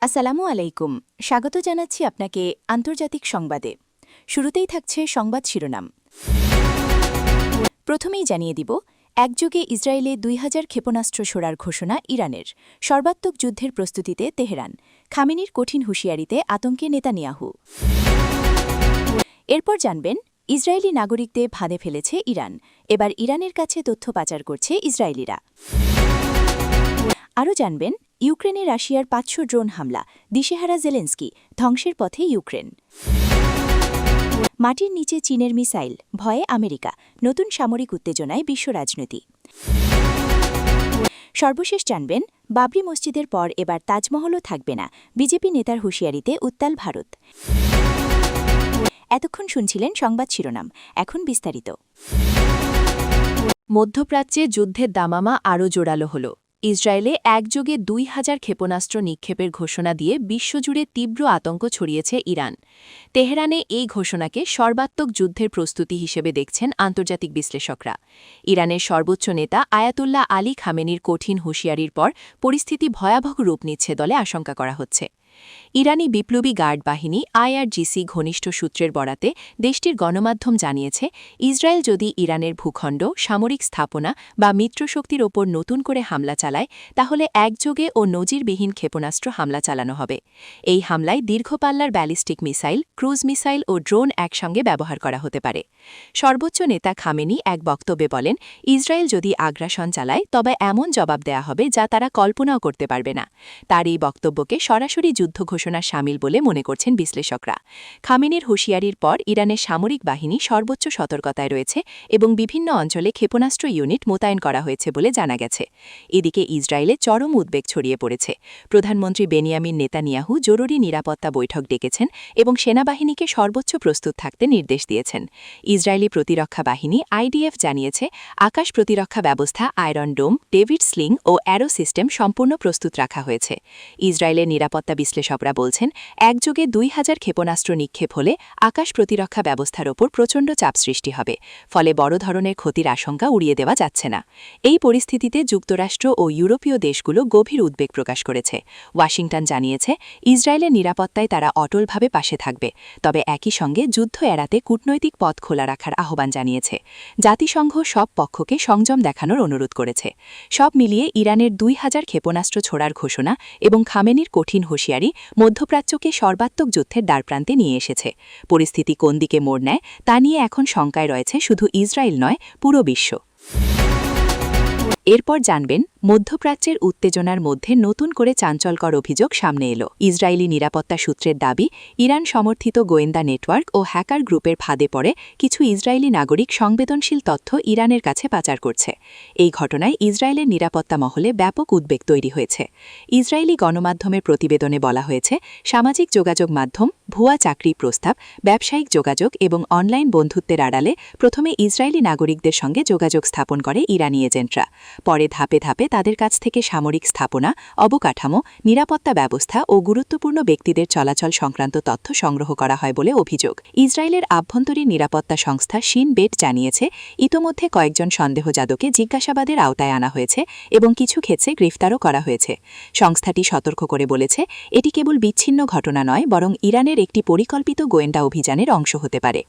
আসসালামু আলাইকুম। স্বাগত জানাচ্ছি আপনাকে আন্তর্জাতিক সংবাদে। শুরুতেই থাকছে সংবাদ শিরোনাম। প্রথমেই জানিয়ে দিব, একযোগে ইসরায়েলে ২,০০০ ক্ষেপণাস্ত্র ছোড়ার ঘোষণা ইরানের। সর্বাত্মক যুদ্ধের প্রস্তুতিতে তেহরান। খামেনির কঠিন হুঁশিয়ারিতে আতঙ্কে নেতানিয়াহু। এরপর জানবেন, ইসরায়েলি নাগরিকদের ফাঁদে ফেলেছে ইরান। এবার ইরানের কাছে তথ্য পাচার করছে ইসরায়েলিরা। আরও জানবেন, ইউক্রেনে রাশিয়ার ৫০০ ড্রোন হামলা, দিশেহারা জেলেন্সকি, ধ্বংসের পথে ইউক্রেন। মাটির নিচে চীনের মিসাইল, ভয়ে আমেরিকা, নতুন সামরিক উত্তেজনায় বিশ্ব রাজনীতি। সর্বশেষ জানবেন, বাবরি মসজিদের পর এবার তাজমহলও থাকবে না, বিজেপি নেতার হুঁশিয়ারিতে উত্তাল ভারত। এতক্ষণ শুনছিলেন সংবাদ শিরোনাম, এখন বিস্তারিত। মধ্যপ্রাচ্যে যুদ্ধের দামামা আরও জোরালো হল। ইসরায়েলে একযোগে ২,০০০ ক্ষেপণাস্ত্র নিক্ষেপের ঘোষণা দিয়ে বিশ্বজুড়ে তীব্র আতঙ্ক ছড়িয়েছে ইরান। তেহরানে এই ঘোষণাকে সর্বাত্মক যুদ্ধের প্রস্তুতি হিসেবে দেখছেন আন্তর্জাতিক বিশ্লেষকরা। ইরানের সর্বোচ্চ নেতা আয়াতুল্লাহ আলী খামেনির কঠিন হুঁশিয়ারির পর পরিস্থিতি ভয়াবহ রূপ নিচ্ছে বলে আশঙ্কা করা হচ্ছে। ইরানি বিপ্লবী গার্ড বাহিনী আইআরজিসি ঘনিষ্ঠ সূত্রের বরাতে দেশটির গণমাধ্যম জানিয়েছে, ইসরায়েল যদি ইরানের ভূখণ্ড, সামরিক স্থাপনা বা মিত্রশক্তির ওপর নতুন করে হামলা চালায়, তাহলে একযোগে ও নজিরবিহীন ক্ষেপণাস্ত্র হামলা চালানো হবে। এই হামলায় দীর্ঘপাল্লার ব্যালিস্টিক মিসাইল, ক্রুজ মিসাইল ও ড্রোন একসঙ্গে ব্যবহার করা হতে পারে। সর্বোচ্চ নেতা খামেনি এক বক্তব্যে বলেন, ইসরায়েল যদি আগ্রাসন চালায় তবে এমন জবাব দেয়া হবে যা তারা কল্পনাও করতে পারবে না। তার এই বক্তব্যকে সরাসরি যুদ্ধ ঘোষণা শামিল বলে মনে করছেন বিশ্লেষকরা। খামেনির হুঁশিয়ারির পর ইরানের সামরিক বাহিনী সর্বোচ্চ সতর্কতায় রয়েছে এবং বিভিন্ন অঞ্চলে ক্ষেপণাস্ত্র ইউনিট মোতায়েন করা হয়েছে বলে জানা গেছে। এদিকে ইসরায়েলে চরম উদ্বেগ ছড়িয়ে পড়েছে। প্রধানমন্ত্রী বেনিয়ামিন নেতানিয়াহু জরুরি নিরাপত্তা বৈঠক ডেকেছেন এবং সেনাবাহিনীকে সর্বোচ্চ প্রস্তুত থাকতে নির্দেশ দিয়েছেন। ইসরায়েলি প্রতিরক্ষা বাহিনী আইডিএফ জানিয়েছে, আকাশ প্রতিরক্ষা ব্যবস্থা আয়রন ডোম, ডেভিড স্লিং ও অ্যারো সিস্টেম সম্পূর্ণ প্রস্তুত রাখা হয়েছে। ইসরায়েলের নিরাপত্তা বিশ্লেষকরা বলছেন, একযোগে ২,০০০ ক্ষেপণাস্ত্র নিক্ষেপ হলে আকাশ প্রতিরক্ষা ব্যবস্থার ওপর প্রচণ্ড চাপ সৃষ্টি হবে, ফলে বড় ধরনের ক্ষতির আশঙ্কা উড়িয়ে দেওয়া যাচ্ছে না। এই পরিস্থিতিতে যুক্তরাষ্ট্র ও ইউরোপীয় দেশগুলো গভীর উদ্বেগ প্রকাশ করেছে। ওয়াশিংটন জানিয়েছে, ইসরায়েলের নিরাপত্তায় তারা অটলভাবে পাশে থাকবে, তবে একই সঙ্গে যুদ্ধ এড়াতে কূটনৈতিক পথ খোলা রাখার আহ্বান জানিয়েছে। জাতিসংঘ সব পক্ষকে সংযম দেখানোর অনুরোধ করেছে। সব মিলিয়ে ইরানের ২,০০০ ক্ষেপণাস্ত্র ছোড়ার ঘোষণা এবং খামেনির কঠিন হুঁশিয়ারি মধ্যপ্রাচ্যকে সর্বাত্মক যুদ্ধের দ্বারপ্রান্তে নিয়ে এসেছে। পরিস্থিতি কোন দিকে মোড় নেয় তা নিয়ে এখন শঙ্কায় রয়েছে শুধু ইসরায়েল নয়, পুরো বিশ্ব। এরপর জানবেন, মধ্যপ্রাচ্যের উত্তেজনার মধ্যে নতুন করে চাঞ্চল্যকর অভিযোগ সামনে এলো। ইসরায়েলি নিরাপত্তা সূত্রের দাবি, ইরান সমর্থিত গোয়েন্দা নেটওয়ার্ক ও হ্যাকার গ্রুপের ফাঁদে পড়ে কিছু ইসরায়েলি নাগরিক সংবেদনশীল তথ্য ইরানের কাছে পাচার করছে। এই ঘটনায় ইসরায়েলের নিরাপত্তা মহলে ব্যাপক উদ্বেগ তৈরি হয়েছে। ইসরায়েলি গণমাধ্যমের প্রতিবেদনে বলা হয়েছে, সামাজিক যোগাযোগ মাধ্যম, ভুয়া চাকরি প্রস্তাব, ব্যবসায়িক যোগাযোগ এবং অনলাইন বন্ধুত্বের আড়ালে প্রথমে ইসরায়েলি নাগরিকদের সঙ্গে যোগাযোগ স্থাপন করে ইরানি এজেন্টরা। পরে ধাপে ধাপে তাদের কাছ থেকে সামরিক স্থাপনা, অবকাঠামো, নিরাপত্তা ব্যবস্থা ও গুরুত্বপূর্ণ ব্যক্তিদের চলাচল সংক্রান্ত তথ্য সংগ্রহ করা হয় বলে অভিযোগ। ইসরায়েলের আভ্যন্তরীণ নিরাপত্তা সংস্থা শিন বেট জানিয়েছে, ইতোমধ্যে কয়েকজন সন্দেহজাতকে জিজ্ঞাসাবাদের আওতায় আনা হয়েছে এবং কিছু ক্ষেত্রে গ্রেফতারও করা হয়েছে। সংস্থাটি সতর্ক করে বলেছে, এটি কেবল বিচ্ছিন্ন ঘটনা নয়, বরং ইরানের একটি পরিকল্পিত গোয়েন্দা অভিযানের অংশ হতে পারে।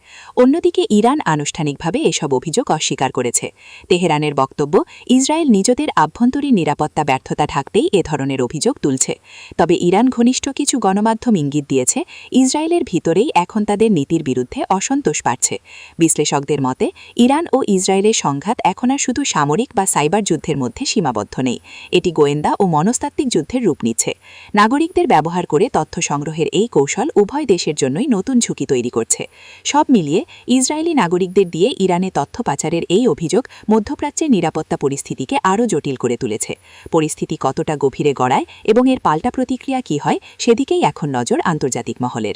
অন্যদিকে ইরান আনুষ্ঠানিকভাবে এসব অভিযোগ অস্বীকার করেছে। তেহরানের বক্তব্য, ইসরায়েল নিজেদের আভ্যন্তরীণ নিরাপত্তা ব্যর্থতা ঢাকতেই এ ধরনের অভিযোগ তুলছে। তবে ইরান ঘনিষ্ঠ কিছু গণমাধ্যম ইঙ্গিত দিয়েছে, ইসরায়েলের ভিতরেই এখন তাদের নীতির বিরুদ্ধে অসন্তোষ বাড়ছে। বিশ্লেষকদের মতে, ইরান ও ইসরায়েলের সংঘাত এখন আর শুধু সামরিক বা সাইবার যুদ্ধের মধ্যে সীমাবদ্ধ নেই, এটি গোয়েন্দা ও মনস্তাত্ত্বিক যুদ্ধের রূপ নিচ্ছে। নাগরিকদের ব্যবহার করে তথ্য সংগ্রহের এই কৌশল উভয় দেশের জন্যই নতুন ঝুঁকি তৈরি করছে। সব মিলিয়ে ইসরায়েলি নাগরিকদের দিয়ে ইরানে তথ্য পাচারের এই অভিযোগ মধ্যপ্রাচ্যের নিরাপত্তা পরিস্থিতিকে আরও জটিল করে তুলেছে। পরিস্থিতি কতটা গভীরে গড়ায় এবং এর পাল্টা প্রতিক্রিয়া কী হয়, সেদিকেই এখন নজর আন্তর্জাতিক মহলের।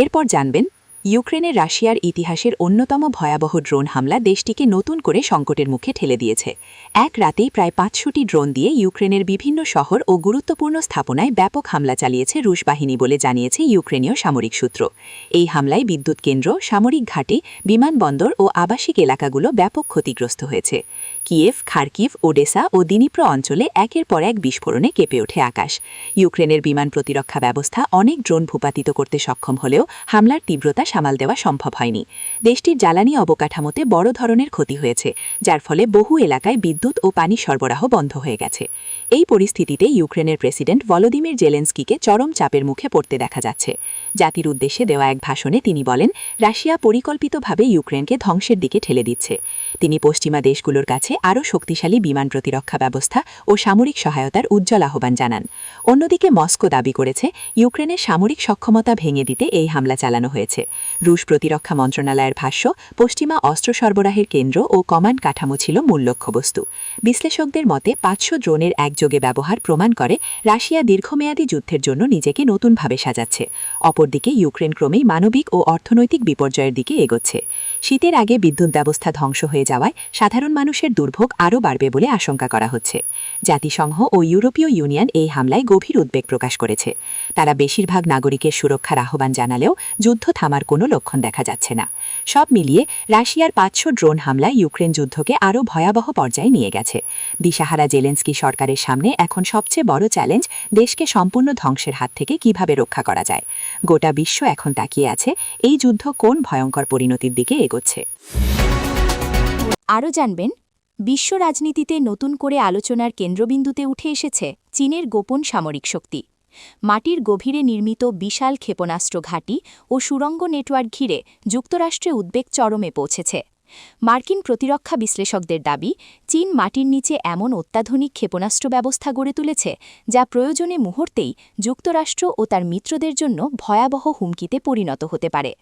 এরপর জানবেন, ইউক্রেনের রাশিয়ার ইতিহাসের অন্যতম ভয়াবহ ড্রোন হামলা দেশটিকে নতুন করে সংকটের মুখে ঠেলে দিয়েছে। এক রাতেই প্রায় ৫০০টি ড্রোন দিয়ে ইউক্রেনের বিভিন্ন শহর ও গুরুত্বপূর্ণ স্থাপনায় ব্যাপক হামলা চালিয়েছে রুশ বাহিনী বলে জানিয়েছে ইউক্রেনীয় সামরিক সূত্র। এই হামলায় বিদ্যুৎ কেন্দ্র, সামরিক ঘাঁটি, বিমানবন্দর ও আবাসিক এলাকাগুলো ব্যাপক ক্ষতিগ্রস্ত হয়েছে। কিয়েভ, খার্কিভ, ওডেসা ও দিনিপ্র অঞ্চলে একের পর এক বিস্ফোরণে কেঁপে ওঠে আকাশ। ইউক্রেনের বিমান প্রতিরক্ষা ব্যবস্থা অনেক ড্রোন ভূপাতিত করতে সক্ষম হলেও হামলার তীব্রতা সামাল দেওয়া সম্ভব হয়নি। দেশটির জ্বালানি অবকাঠামোতে বড় ধরনের ক্ষতি হয়েছে, যার ফলে বহু এলাকায় বিদ্যুৎ ও পানি সরবরাহ বন্ধ হয়ে গেছে। এই পরিস্থিতিতে ইউক্রেনের প্রেসিডেন্ট ভলোদিমির জেলেনস্কিকে চরম চাপের মুখে পড়তে দেখা যাচ্ছে। জাতির উদ্দেশ্যে দেওয়া এক ভাষণে তিনি বলেন, রাশিয়া পরিকল্পিতভাবে ইউক্রেনকে ধ্বংসের দিকে ঠেলে দিচ্ছে। তিনি পশ্চিমা দেশগুলোর কাছে আরও শক্তিশালী বিমান প্রতিরক্ষা ব্যবস্থা ও সামরিক সহায়তার উজ্জ্বল আহ্বান জানান। অন্যদিকে মস্কো দাবি করেছে, ইউক্রেনের সামরিক সক্ষমতা ভেঙে দিতে এই হামলা চালানো হয়েছে। রুশ প্রতিরক্ষা মন্ত্রণালয়ের ভাষ্য, পশ্চিমা অস্ত্র সরবরাহের কেন্দ্র ও কমান্ড কাঠামো ছিল মূল লক্ষ্যবস্তু। বিশ্লেষকদের মতে ৫০০ ড্রোনের একযোগে ব্যবহার প্রমাণ করে রাশিয়া দীর্ঘমেয়াদী যুদ্ধের জন্য নিজেকে নতুনভাবে সাজাচ্ছে। অপরদিকে ইউক্রেন ক্রমেই মানবিক ও অর্থনৈতিক বিপর্যয়ের দিকে এগোচ্ছে। শীতের আগে বিদ্যুৎ ব্যবস্থা ধ্বংস হয়ে যাওয়ায় সাধারণ মানুষের দুর্ভোগ আরও বাড়বে বলে আশঙ্কা করা হচ্ছে। জাতিসংঘ ও ইউরোপীয় ইউনিয়ন এই হামলায় গভীর উদ্বেগ প্রকাশ করেছে। তারা বেশিরভাগ নাগরিকের সুরক্ষার আহ্বান জানালেও যুদ্ধ থামার কোনো লক্ষণ দেখা যাচ্ছে না। সব মিলিয়ে রাশিয়ার ৫০০ ড্রোন হামলায় ইউক্রেন যুদ্ধকে আরও ভয়াবহ পর্যায়ে নিয়ে গেছে। দিশাহারা জেলেনস্কি সরকারের সামনে এখন সবচেয়ে বড় চ্যালেঞ্জ, দেশকে সম্পূর্ণ ধ্বংসের হাত থেকে কিভাবে রক্ষা করা যায়। গোটা বিশ্ব এখন তাকিয়ে আছে এই যুদ্ধ কোন ভয়ঙ্কর পরিণতির দিকে এগোচ্ছে। আরও জানবেন, বিশ্ব রাজনীতিতে নতুন করে আলোচনার কেন্দ্রবিন্দুতে উঠে এসেছে চীনের গোপন সামরিক শক্তি। মাটির গভীরে নির্মিত বিশাল ক্ষেপণাস্ত্র ঘাঁটি ও সুড়ঙ্গ নেটওয়ার্ক ঘিরে যুক্তরাষ্ট্রে উদ্বেগ চরমে পৌঁছেছে। মার্কিন প্রতিরক্ষা বিশ্লেষকদের দাবি, চীন মাটির নিচে এমন অত্যাধুনিক ক্ষেপণাস্ত্র ব্যবস্থা গড়ে তুলেছে যা প্রয়োজনে মুহূর্তেই যুক্তরাষ্ট্র ও তার মিত্রদের জন্য ভয়াবহ হুমকিতে পরিণত হতে পারে।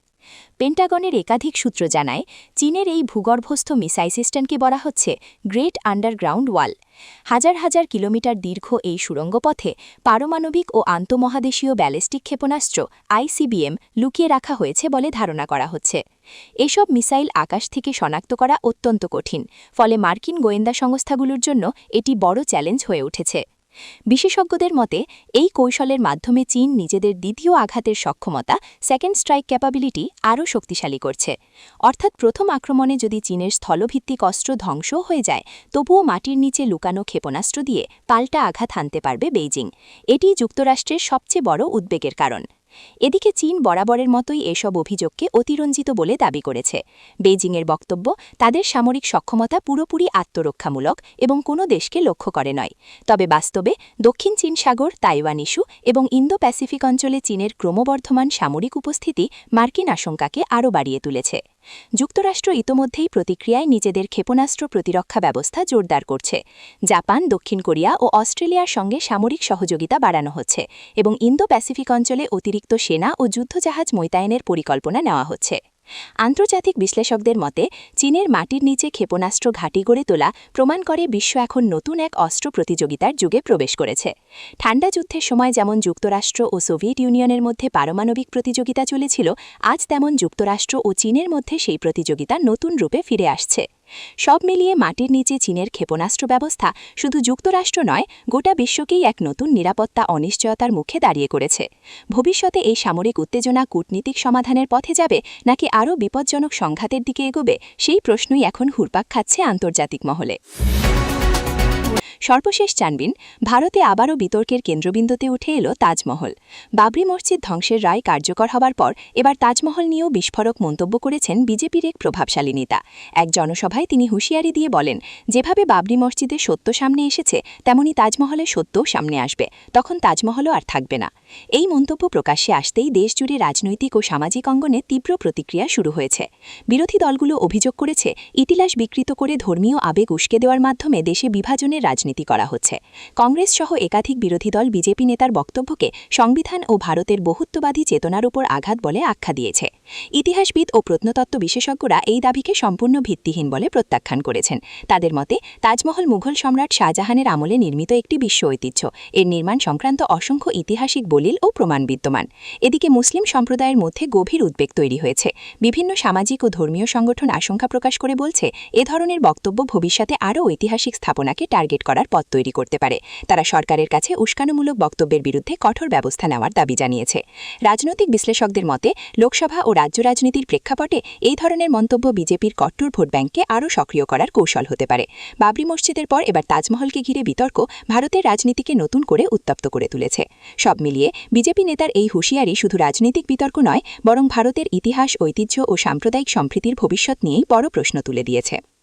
পেন্টাগনের একাধিক সূত্র জানায়, চীনের এই ভূগর্ভস্থ মিসাইল সিস্টেমকে বলা হচ্ছে গ্রেট আন্ডারগ্রাউন্ড ওয়াল। হাজার হাজার কিলোমিটার দীর্ঘ এই সুড়ঙ্গপথে পারমাণবিক ও আন্তঃমহাদেশীয় ব্যালিস্টিক ক্ষেপণাস্ত্র ICBM লুকিয়ে রাখা হয়েছে বলে ধারণা করা হচ্ছে। এসব মিসাইল আকাশ থেকে শনাক্ত করা অত্যন্ত কঠিন, ফলে মার্কিন গোয়েন্দা সংস্থাগুলোর জন্য এটি বড় চ্যালেঞ্জ হয়ে উঠেছে। বিশেষজ্ঞদের মতে, এই কৌশলের মাধ্যমে চীন নিজেদের দ্বিতীয় আঘাতের সক্ষমতা, সেকেন্ড স্ট্রাইক ক্যাপাবিলিটি আরও শক্তিশালী করছে। অর্থাৎ প্রথম আক্রমণে যদি চীনের স্থলভিত্তিক অস্ত্র ধ্বংসও হয়ে যায়, তবুও মাটির নিচে লুকানো ক্ষেপণাস্ত্র দিয়ে পাল্টা আঘাত হানতে পারবে বেইজিং। এটি যুক্তরাষ্ট্রের সবচেয়ে বড় উদ্বেগের কারণ। এদিকে চীন বরাবরের মতোই এসব অভিযোগকে অতিরঞ্জিত বলে দাবি করেছে। বেইজিংয়ের বক্তব্য, তাদের সামরিক সক্ষমতা পুরোপুরি আত্মরক্ষামূলক এবং কোনো দেশকে লক্ষ্য করে নয়। তবে বাস্তবে দক্ষিণ চীন সাগর, তাইওয়ান ইস্যু এবং ইন্দো প্যাসিফিক অঞ্চলে চীনের ক্রমবর্ধমান সামরিক উপস্থিতি মার্কিন আশঙ্কাকে আরও বাড়িয়ে তুলেছে। যুক্তরাষ্ট্র ইতোমধ্যেই প্রতিক্রিয়ায় নিজেদের ক্ষেপণাস্ত্র প্রতিরক্ষা ব্যবস্থা জোরদার করছে। জাপান, দক্ষিণ কোরিয়া ও অস্ট্রেলিয়ার সঙ্গে সামরিক সহযোগিতা বাড়ানো হচ্ছে এবং ইন্দো প্যাসিফিক অঞ্চলে অতিরিক্ত সেনা ও যুদ্ধজাহাজ মোতায়েনের পরিকল্পনা নেওয়া হচ্ছে। আন্তর্জাতিক বিশ্লেষকদের মতে, চীনের মাটির নিচে ক্ষেপণাস্ত্র ঘাঁটি গড়ে তোলা প্রমাণ করে বিশ্ব এখন নতুন এক অস্ত্র প্রতিযোগিতার যুগে প্রবেশ করেছে। ঠান্ডা যুদ্ধের সময় যেমন যুক্তরাষ্ট্র ও সোভিয়েত ইউনিয়নের মধ্যে পারমাণবিক প্রতিযোগিতা চলেছিল, আজ তেমন যুক্তরাষ্ট্র ও চীনের মধ্যে সেই প্রতিযোগিতা নতুন রূপে ফিরে আসছে। সব মিলিয়ে মাটির নিচে চীনের ক্ষেপণাস্ত্র ব্যবস্থা শুধু যুক্তরাষ্ট্র নয়, গোটা বিশ্বকেই এক নতুন নিরাপত্তা অনিশ্চয়তার মুখে দাঁড়িয়ে করেছে। ভবিষ্যতে এই সামরিক উত্তেজনা কূটনীতিক সমাধানের পথে যাবে নাকি আরও বিপজ্জনক সংঘাতের দিকে এগোবে, সেই প্রশ্নই এখন ঘুরপাক খাচ্ছে আন্তর্জাতিক মহলে। সর্বশেষ জানবেন, ভারতে আবারও বিতর্কের কেন্দ্রবিন্দুতে উঠে এলো তাজমহল। বাবরি মসজিদ ধ্বংসের রায় কার্যকর হবার পর এবার তাজমহল নিয়েও বিস্ফোরক মন্তব্য করেছেন বিজেপির এক প্রভাবশালী নেতা। এক জনসভায় তিনি হুঁশিয়ারি দিয়ে বলেন, যেভাবে বাবরি মসজিদের সত্য সামনে এসেছে, তেমনি তাজমহলের সত্যও সামনে আসবে, তখন তাজমহলও আর থাকবে না। এই মন্তব্য প্রকাশ্যে আসতেই দেশজুড়ে রাজনৈতিক ও সামাজিক অঙ্গনে তীব্র প্রতিক্রিয়া শুরু হয়েছে। বিরোধী দলগুলো অভিযোগ করেছে, ইতিহাস বিকৃত করে ধর্মীয় আবেগ উস্কে দেওয়ার মাধ্যমে দেশে বিভাজনের রাজনীতি রাজনীতি করা হচ্ছে। কংগ্রেস সহ একাধিক বিরোধী দল বিজেপি নেতার বক্তব্যকে সংবিধান ও ভারতের বহুত্ববাদী চেতনার উপর আঘাত বলে আখ্যা দিয়েছে। ইতিহাসবিদ ও প্রত্নতত্ত্ব বিশেষজ্ঞরা এই দাবিকে সম্পূর্ণ ভিত্তিহীন বলে প্রত্যাখ্যান করেছেন। তাদের মতে তাজমহল মুঘল সম্রাট শাহজাহানের আমলে নির্মিত একটি বিশ্ব ঐতিহ্য। এর নির্মাণ সংক্রান্ত অসংখ্য ঐতিহাসিক দলিল ও প্রমাণ বিদ্যমান। এদিকে মুসলিম সম্প্রদায়ের মধ্যে গভীর উদ্বেগ তৈরি হয়েছে। বিভিন্ন সামাজিক ও ধর্মীয় সংগঠন আশঙ্কা প্রকাশ করে বলছে, এ ধরনের বক্তব্য ভবিষ্যতে আরও ঐতিহাসিক স্থাপনাকে টার্গেট করার পথ তৈরি করতে পারে। তারা সরকারের কাছে উস্কানিমূলক বক্তব্যের বিরুদ্ধে কঠোর ব্যবস্থা নেওয়ার দাবি জানিয়েছে। রাজনৈতিক বিশ্লেষকদের মতে লোকসভা ও রাজ্য রাজনীতির প্রেক্ষাপটে এই ধরনের মন্তব্য বিজেপির কট্টর ভোট ব্যাংককে আরও সক্রিয় করার কৌশল হতে পারে। বাবরি মসজিদের পর এবার তাজমহলকে ঘিরে বিতর্ক ভারতের রাজনীতিকে নতুন করে উত্তপ্ত করে তুলেছে। সব মিলিয়ে বিজেপি নেতার এই হুঁশিয়ারি শুধু রাজনৈতিক বিতর্ক নয়, বরং ভারতের ইতিহাস, ঐতিহ্য ও সাম্প্রদায়িক সম্প্রীতির ভবিষ্যৎ নিয়েই বড় প্রশ্ন তুলে দিয়েছে।